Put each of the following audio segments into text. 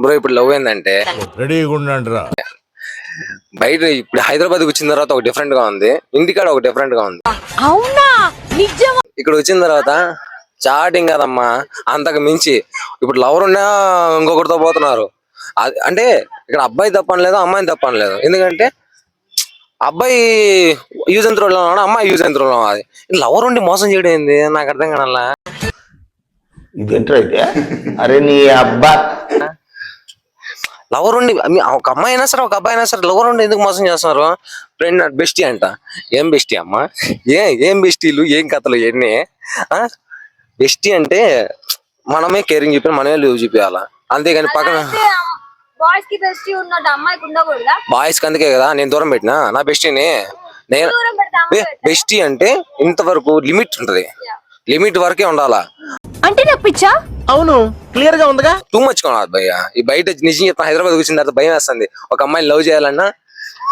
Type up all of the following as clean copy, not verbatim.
Bro ఇప్పుడు love ఏందంటే రెడీగా ఉండండిరా. బయట ఇప్పుడు హైదరాబాద్ వచ్చిన తర్వాత ఒక డిఫరెంట్ గా ఉంది, ఇంటికాడ ఒక డిఫరెంట్ గా ఉంది. అవునా నిజం. ఇక్కడ వచ్చిన తర్వాత చాటింగ్ కదమ్మా, అంతకు మించి ఇప్పుడు లవర్ ఉన్నా ఇంకొకరితో పోతున్నారు. అంటే ఇక్కడ అబ్బాయి తప్పనలేదు, అమ్మాయిని తప్పనలేదు. ఎందుకంటే అబ్బాయి యూజ్ అండ్ త్రోలో ఉన్నాడు, అమ్మాయి యూజ్ అండ్ త్రోలో అది. లవర్ ఉండి మోసం చేయడం ఏంది నాకు అర్థం కానల్లా. ఇదేంట్రా అయితే? అరే నీ అబ్బా, లవర్ ఉండి ఒక అమ్మాయి అయినా సరే ఒక అబ్బాయి అయినా సరే లవర్ ఉండి ఎందుకు మోసం చేస్తున్నారు? ఫ్రెండ్ బెస్టీ అంట. ఏం బెస్టీ అమ్మా? ఏం బెస్టీలు, ఏం కథలు ఇవన్నీ? బెస్టీ అంటే మనమే కేరింగ్ చూపి మనమే లీవ్ చూపించాలా, అంతేగాని పక్కన బాయ్స్ కి బెస్టీ ఉన్నట్టు అమ్మాయికి ఉండకూడదా? బాయ్స్ కి అందుకే కదా నేను దూరం పెట్టినా నా బెస్టీని. నేను బెస్టీ అంటే ఇంతవరకు లిమిట్ ఉంటది, లిమిట్ వరకే ఉండాలా. అంటే నాకు పిచ్చా? అవును క్లియర్ గా ఉందిగా. టూ మచ్ కాదు భయ్య. ఈ బయట నిజం చెప్తాను, హైదరాబాద్ వచ్చిన తర్వాత భయం వేస్తుంది. ఒక అమ్మాయిని లవ్ చేయాలన్నా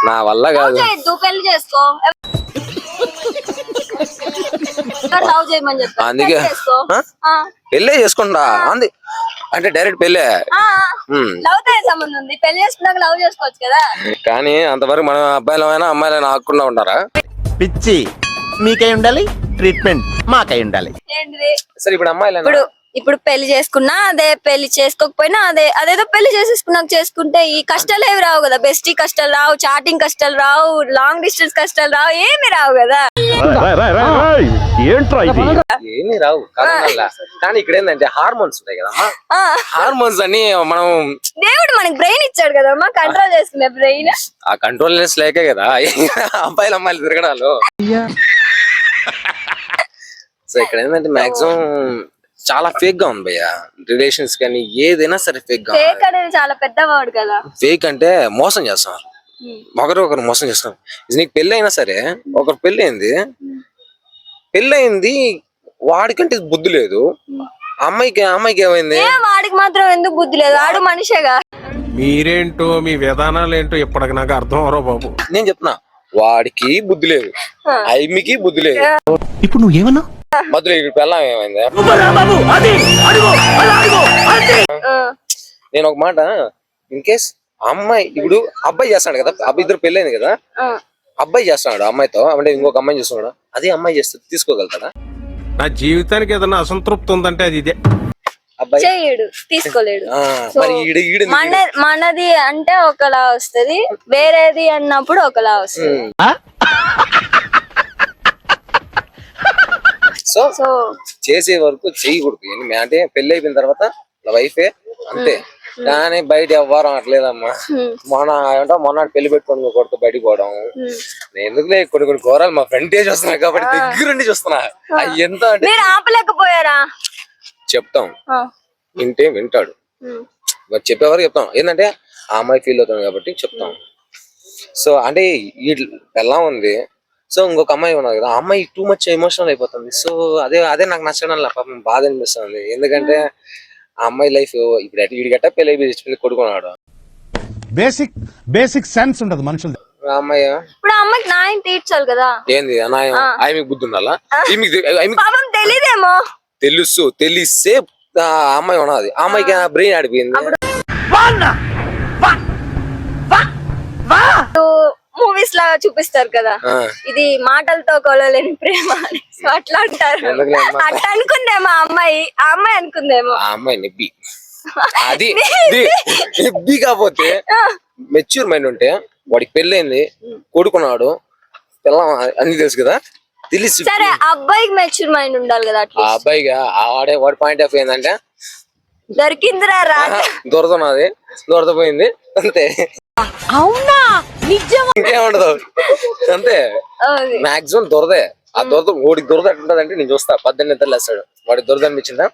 నా వల్ల కాదు. పెళ్లి చేసుకో, లవ్ చేయమని చెప్తా. అందుకే పెళ్ళే చేసుకుంటా అంది. అంటే డైరెక్ట్ పెళ్ళే. లవ్ తో సంబంధం ఉంది, పెళ్లి చేసుకున్నాక లవ్ చేసుకోవచ్చు కదా. కానీ అంతవరకు మనం అబ్బాయిలమైనా అమ్మాయిలైనా ఆకుండా ఉంటారా? పిచ్చి మీకై ఉండాలి, ట్రీట్మెంట్ మాకై ఉండాలి. ఏంటిది? సరే ఇప్పుడు అమ్మాయిలైనా ఇప్పుడు పెళ్లి చేసుకున్నా అదే, పెళ్లి చేసుకోకపోయినా అదే. అదేదో పెళ్లి చేసేసుకున్నాక చేసుకుంటే ఈ కష్టాలు ఏవి రావు కదా. బెస్టీ కష్టాలు రావు, చాటింగ్ కష్టాలు రావు, లాంగ్ డిస్టెన్స్ కష్టాలు రావు, ఏమి రావు కదా. ఏమీ రావు కాదనల్లా. కానీ ఇక్కడ ఏంటంటే హార్మోన్స్ ఉంటాయి కదమ్మా. హార్మోన్స్ అని మనం దేవుడు మనకి బ్రెయిన్ ఇచ్చాడు కదమ్మా, కంట్రోల్ చేసుకునే బ్రెయిన్. ఆ కంట్రోల్నెస్ లేకే కదా అబ్బాయిలు అమ్మాయిలు తిరగడాలు. సో ఇక్కడ ఏంటంటే మాక్సిమం చాలా ఫేక్ గా ఉంది భయ్య. రిలేషన్స్ కానీ ఏదైనా సరే ఫేక్ గా. ఫేక్ అనేది చాలా పెద్ద వర్డ్ కదా. ఫేక్ అంటే మోసం చేస్తున్నారు, ఒకరు మోసం చేస్తున్నారు. నీకు పెళ్లి అయినా సరే ఒకరు పెళ్ళయింది వాడికంటే బుద్ధి లేదు, అమ్మాయికి ఏమైంది? వాడికి మాత్రం ఎందుకు బుద్ధి లేదు? వాడు మనిషేగా. మీరేంటో మీ విధానాలు ఏంటో ఇప్పటికి నాకు అర్థం అవరో బాబు. నేను చెప్తున్నా, వాడికి బుద్ధి లేదు, అమ్మికి బుద్ధి లేదు. ఇప్పుడు నువ్వు ఏమన్నా మధ్యలో ఇక్కడ పెళ్ళం ఏమైంది? నేను ఒక మాట, ఇన్ కేస్ అమ్మాయి ఇప్పుడు అబ్బాయి చేస్తాడు కదా, అబ్బాయి ఇద్దరు పెళ్ళైంది కదా, అబ్బాయి చేస్తున్నాడు అమ్మాయితో, అంటే ఇంకొక అమ్మాయి చేస్తున్నాడు, అదే అమ్మాయి చేస్తే తీసుకోగలుగుతాడా? నా జీవితానికి ఏదైనా అసంతృప్తి ఉందంటే అది ఇదే. అబ్బాయి చేయడు, తీసుకోలేడు. మరి మనది అంటే ఒకలా వస్తది, వేరేది అన్నప్పుడు ఒకలా వస్తుంది. సో చేసే వరకు చేయకూడదు. అంటే పెళ్లి అయిపోయిన తర్వాత వైఫే అంతే. కానీ బయట ఎవ్వరం అట్లేదమ్మా. మొన్న పెళ్లి పెట్టుకొని కొడుతూ బయటకు పోవడం. నేను ఎందుకులే కొన్ని ఘోరాలు మా ఫ్రెండ్ చూస్తున్నా కాబట్టి దగ్గరుండి చూస్తున్నా. ఎంత అంటే ఆపలేకపోయారా? చెప్తాం, వింటే వింటాడు, చెప్పేవారు చెప్తాం. ఏంటంటే ఆ అమ్మాయి ఫీల్ అవుతాం కాబట్టి చెప్తాం. సో అంటే ఈ ఎలా ఉంది, సో ఇంకొక అమ్మాయి ఉన్నది కదా, ఆ అమ్మాయి టూ మచ్ ఎమోషనల్ అయిపోతుంది. సో అదే నాకు నచ్చడం పాపం బాధ అనిపిస్తుంది. ఎందుకంటే ఆ అమ్మాయి లైఫ్ ఇప్పుడు వీడిగట్ట పెళ్లి కొడుకున్నాడు, బేసిక్ సెన్స్ ఉండదు మనుషులు. ఆ అమ్మాయి ఇప్పుడు అమ్మాయికి న్యాయం తీర్చాలి కదా. ఏంది అన్యాయం? ఆమెకు బుద్ధి ఉండాలా? తెలియదేమో. తెలిస్తే ఆ అమ్మాయి ఉన్నది, ఆ అమ్మాయికి బ్రెయిన్ ఆడిపోయింది. మూవీస్ లాగా చూపిస్తారు కదా, ఇది మాటలతో కొలలేని ప్రేమ అని అట్లా అంటారు. అట్లా అనుకుందేమో ఆ అమ్మాయి అనుకుందేమో. ఆ అమ్మాయి నెబ్బి, అది నెబ్బి. కాకపోతే మెచ్యూర్ మైండ్ ఉంటే, వాడికి పెళ్ళైంది, కొడుకున్నాడు, పిల్ల అన్ని తెలుసు కదా, తెలిసి. సరే అబ్బాయికి మెచ్యూర్ మైండ్ ఉండాలి కదా. ఆ అబ్బాయిగా వాడి పాయింట్ ఆఫ్ ఏంటంటే దొరికిందిరా దొరదన్నది, దొరదపోయింది అంతే. అవునా నిజం? ఇంకేముండదు అంతే. మాక్సిమం దొరదే. ఆ వాడికి దొరద ఎట్లుంటదంటే నేను చూస్తా, 18 నిద్రలు వేస్తాడు. వాడికి దొరద అనిపించిందా?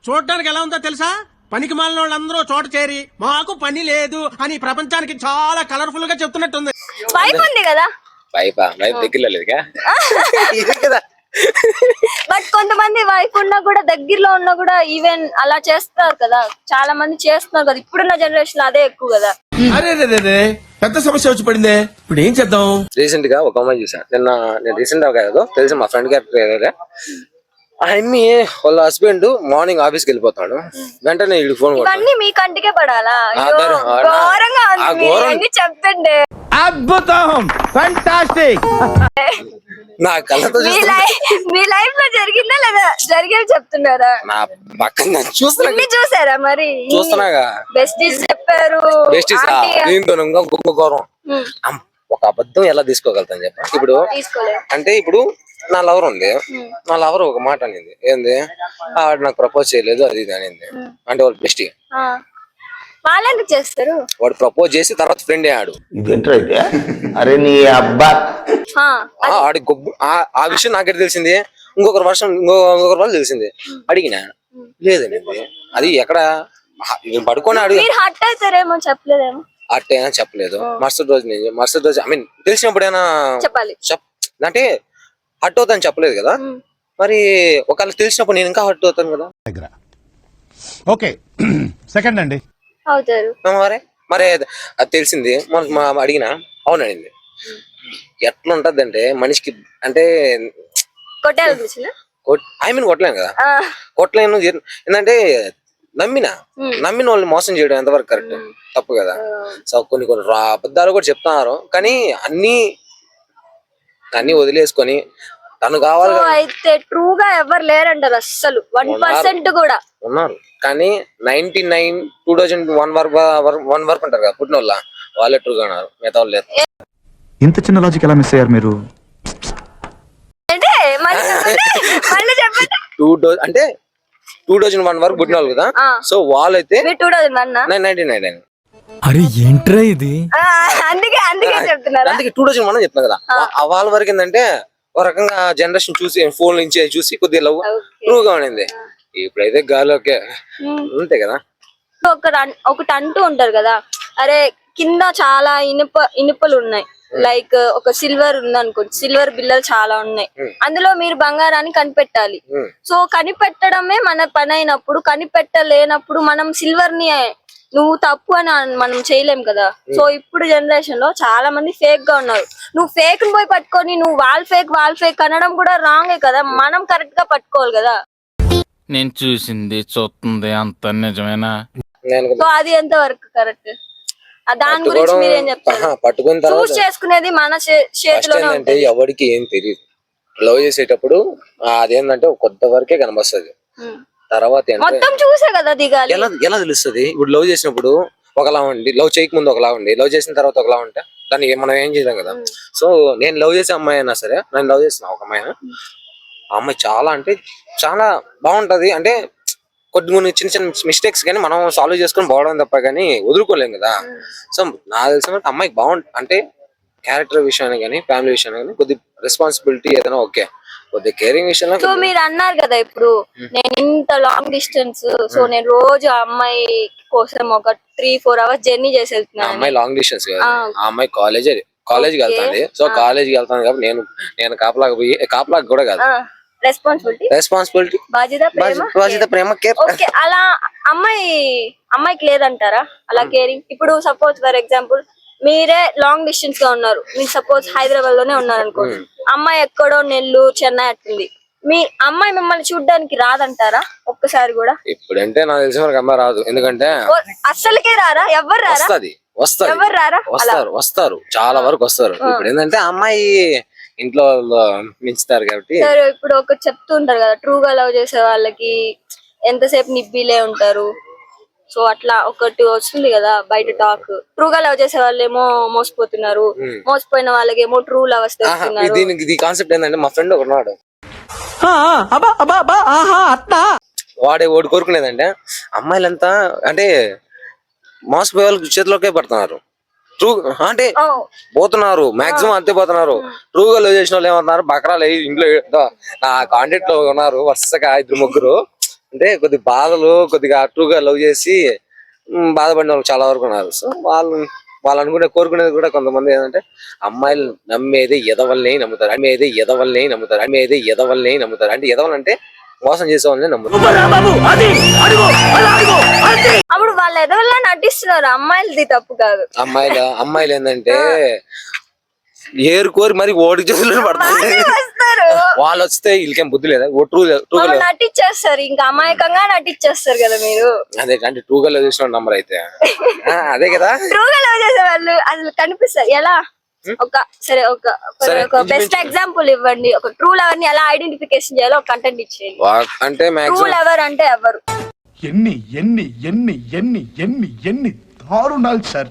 చూడటానికి ఎలా ఉందో తెలుసా? పనికి మాలిన వాళ్ళందరూ చోట చేరి మాకు పని లేదు అని ప్రపంచానికి చాలా కలర్ఫుల్ గా చెప్తున్నట్టుంది. వైఫ్ ఉంది కదా. వైఫ్ దగ్గరలో లేదుగా కదా. బట్ కొంతమంది వైఫ్ ఉన్నా కూడా, దగ్గరలో ఉన్నా కూడా ఈవెన్ అలా చేస్తారు కదా, చాలా మంది చేస్తున్నారు కదా. ఇప్పుడున్న జనరేషన్ అదే ఎక్కువ కదా. అరే పెద్ద సమస్య వచ్చి పడిందే, ఇప్పుడు ఏం చేద్దాం? రీసెంట్ గా ఒక అమ్మాయి చూసా. నేను రీసెంట్ గా కాదు, తెలిసి మా ఫ్రెండ్ గారి అమ్మి వాళ్ళ హస్బెండ్ మార్నింగ్ ఆఫీస్కి వెళ్ళిపోతాడు, వెంటనే వీడికి ఫోన్ కొడతాడు. ఇవన్నీ మీ కంటికే పడాలా? ఆ, అయ్యో, దరి- ఆ, ఘోరంగా ఉంది. ఆ, మీరు ఘోరం. ఇవన్నీ చెప్తుండే అద్భుతం, ఫంటాస్టిక్. నా కళ్ళతో మీ చూస్తున్నా, మీ లైఫ్ లో జరిగిందా లేదా జరిగేది చెప్తున్నారా? నా పక్కన చూస్తున్నా ఇన్ని చూసారా మరి? చూస్తున్నాగా. బెస్టీస్ చెప్పారు. బెస్టీస్ ఆంటీ దీంతో ఇంకొక గౌరవం. ఒక అబద్ధం ఎలా తీసుకోగలుగుతాను చెప్ప. ఇప్పుడు తీసుకోలేదు. అంటే ఇప్పుడు నా లవర్ ఉంది, నా లవర్ ఒక మాట అనింది, ఏంది ఆవిడ నాకు ప్రపోజ్ చేయలేదు అది ఇది అనింది. అంటే వాళ్ళు బెస్ట్, వాళ్ళు ఎందుకు చేస్తారు? వాడు ప్రపోజ్ చేసి తర్వాత ఫ్రెండ్ అయ్యాడు. ఇదేంటైతే అరే నీ అబ్బా. ఆ, ఆడి గొబ్బు ఆ విషయం నాకెట్ తెలిసింది, ఇంకొకరి వాళ్ళు తెలిసింది. అడిగినా లేదనింది. అది ఎక్కడ పడుకొని అడిగి మీరు హట్ అవుతారేమో చెప్పలేదేమో. అట్టేనా చెప్పలేదు. మరుసటి రోజు ఐ మీన్ తెలిసినప్పుడైనా చెప్పాలి. అంటే హట్ అవుతాను చెప్పలేదు కదా. మరి ఒకవేళ తెలిసినప్పుడు నేను ఇంకా హట్ అవుతాను కదా. ఓకే సెకండ్ అండి అవుతారు. మరి అది తెలిసింది, అడిగిన అవునడింది. ఎట్లా ఉంటది అంటే మనిషికి, అంటే కొట్టాలి తెలిసిన ఐ మీన్ కొట్టలేను కదా, కొట్టలేను. ఏంటంటే నమ్మిన వాళ్ళని మోసం చేయడం ఎంతవరకు కరెక్ట్, తప్పు కదా. సో కొన్ని అబద్ధాలు కూడా చెప్తున్నారు, కానీ అన్ని వదిలేసుకొని తను కావాలి. అయితే ట్రూగా ఎవరు లేరంటారు అస్సలు, 1% కూడా ఉన్నారు. కానీ 99 2001 వరకు ఉంటారు కదా పుట్టిన వాళ్ళే ట్రూగా ఉన్నారు, మిగతా వాళ్ళు లేరు. ఇంత చిన్న లాజిక్ ఎలా మిస్ అయ్యారు మీరు? అంటే మళ్ళీ చెప్పండి. అంటే 2001 వరకు పుట్టిన వాళ్ళు కదా. సో వాళ్ళైతే 1999. అరే ఏంట్రా ఇది? అందుకే చెప్తున్నారు. అందుకే 2001 చెప్తున్నా కదా. వాళ్ళ వరకు ఏంటంటే ఒక రకంగా జనరేషన్ చూసి ఫోన్ నుంచి చూసి కొద్దిగా లవ్ ట్రూగా ఉండింది. ఇప్పుడైతే గాలికే ఉంటాయి కదా. ఒకటి అంటూ ఉంటారు కదా, అరే కింద చాలా ఇనుపలు ఉన్నాయి, లైక్ ఒక సిల్వర్ ఉంది అనుకోండి, సిల్వర్ బిల్లలు చాలా ఉన్నాయి, అందులో మీరు బంగారాన్ని కనిపెట్టాలి. సో కనిపెట్టడమే మన పని అయినప్పుడు, కనిపెట్టలేనప్పుడు మనం సిల్వర్ ని నువ్వు తప్పు అని మనం చేయలేం కదా. సో ఇప్పుడు జనరేషన్ లో చాలా మంది ఫేక్ గా ఉన్నారు. నువ్వు ఫేక్ ని పోయి పట్టుకొని నువ్వు వాళ్ళ ఫేక్ అనడం కూడా రాంగే కదా. మనం కరెక్ట్ గా పట్టుకోవాలి కదా. నేను చూస్తుంది అంత నిజమేనా? సో అది ఎంత వరకు కరెక్ట్? దాని గురించి మీరేం చెప్తారు? పట్టుకున్న చూస్ చేసుకునేది మన చేతిలోనే అంటే ఎవరికి ఏం తెలియదు. లవ్ చేసేటప్పుడు అదేంటంటే కొత్త వరకే కనిపిస్తుంది, తర్వాత మొత్తం చూసే కదా దిగాలి. ఎలా తెలుస్తుంది? ఇప్పుడు లవ్ చేసినప్పుడు ఒకలా ఉండి, లవ్ చేయక ముందు ఒకలా ఉండి, లవ్ చేసిన తర్వాత ఒకలా ఉంటే దాన్ని మనం ఏం చేయలేం కదా. సో నేను లవ్ చేసే అమ్మాయి అయినా సరే, నేను లవ్ చేసిన ఒక అమ్మాయి, ఆ అమ్మాయి చాలా అంటే చాలా బాగుంటది. అంటే కొన్ని చిన్న మిస్టేక్స్ కానీ మనం సాల్వ్ చేసుకొని పోవడం తప్ప కానీ వదులుకోలేం కదా. సో నాకు తెలిసిన అమ్మాయికి అంటే క్యారెక్టర్ విషయాన్ని కానీ ఫ్యామిలీ విషయాన్ని కానీ కొద్ది రెస్పాన్సిబిలిటీ ఏదైనా ఓకే, కొద్ది కేరింగ్ విషయంలో. సో మీరు అన్నారు కదా ఇప్పుడు నేను ఇంత లాంగ్ డిస్టెన్స్, సో నేను రోజు ఆ అమ్మాయి కోసం ఒక 3-4 hours జర్నీ చేసి వెళ్తున్నాను. అమ్మాయి లాంగ్ డిస్టెన్స్ కదా, ఆ అమ్మాయి కాలేజ్కి వెళ్తాంది. సో కాలేజ్కి వెళ్తాను కాబట్టి నేను కాపలాగా కూడా కాదు, రెస్పాన్సిబిలిటీ బాధ్యత ప్రేమ కేర్. ఓకే, అలా అమ్మాయికి లేదంటారా అలా కేరింగ్? ఇప్పుడు సపోజ్ ఫర్ ఎగ్జాంపుల్ మీరే లాంగ్ డిస్టెన్స్ గా ఉన్నారు, మీరు సపోజ్ హైదరాబాద్ లోనే ఉన్నారు అనుకోండి, అమ్మాయి ఎక్కడో నెల్లూరు చెన్నై అట్టుంది, మీ అమ్మాయి మిమ్మల్ని చూడ్డానికి రాదంటారా ఒక్కసారి కూడా? ఇప్పుడంటే నాకు తెలిసిన వరకు అమ్మాయి రాదు, ఎందుకంటే అస్సలకే రారా? ఎవరు రారా? ఎవరు రారా? వస్తారు చాలా వరకు వస్తారు. ఇప్పుడు ఏంటంటే అమ్మాయి ఇంట్లో మించుతారు కాబట్టి. సరే, ఇప్పుడు ఒకటి చెప్తూ ఉంటారు కదా, ట్రూగా లవ్ చేసే వాళ్ళకి ఎంతసేపు నిబ్బిలే ఉంటారు. సో అట్లా ఒకటి వస్తుంది కదా బయట టాక్, ట్రూగా లవ్ చేసే వాళ్ళు ఏమో మోసపోతున్నారు, మోసపోయిన వాళ్ళకి ఏమో ట్రూ లవర్స్ తెలుస్తున్నారు. దీనికి కాన్సెప్ట్ ఏంటంటే, మా ఫ్రెండ్ ఒకనాడు వాడే ఓడి కోరుకునేదంటే అమ్మాయిలంతా అంటే మోసపోయే వాళ్ళకి చేతిలోకే పడుతున్నారు, ట్రూ అంటే పోతున్నారు, మాక్సిమం అంతే పోతున్నారు. ట్రూగా లవ్ చేసిన వాళ్ళు ఏమవుతున్నారు, బకరాలు ఇంట్లో నా కాంటాక్ట్ లో ఉన్నారు వరుసగా 2-3. అంటే కొద్దిగా ట్రూగా లవ్ చేసి బాధపడిన వాళ్ళు చాలా వరకు ఉన్నారు. సో వాళ్ళు కోరుకునేది కూడా కొంతమంది ఏంటంటే అమ్మాయిలు నమ్మేది ఎదవల్ని నమ్ముతారు, అంటే ఎదవలంటే మోసం చేసే వాళ్ళని నమ్ముతారు. అప్పుడు వాళ్ళ ఎదవల్లా నటిస్తున్నారు, అమ్మాయిలది తప్పు కాదు. అమ్మాయిలు ఏంటంటే ఏరుకోరి మరి ఓడి చేతులు పడుతుంది. వస్తారు వాళ్ళు వస్తే వీళ్ళకేం బుద్ధి లేదా? ఓ ట్రూ నటిచ్చేస్తారు, ఇంకా అమాయకంగా నటిచ్చేస్తారు కదా మీరు. అదే అంటే ట్రూగా చూసిన నంబర్ అయితే అదే కదా. ట్రూగా లవ్ చేసే వాళ్ళు అసలు కనిపిస్తారు ఎలా? ఒక బెస్ట్ ఎగ్జాంపుల్ ఇవ్వండి. ఒక ట్రూ లవర్ ని ఎలా ఐడెంటిఫికేషన్ చేయాలో ఒక కంటెంట్ ఇచ్చేయండి. అంటే ట్రూ లవర్ అంటే ఎవరు? ఎన్ని ఎన్ని ఎన్ని ఎన్ని ఎన్ని ఎన్ని దారుణాలు సార్.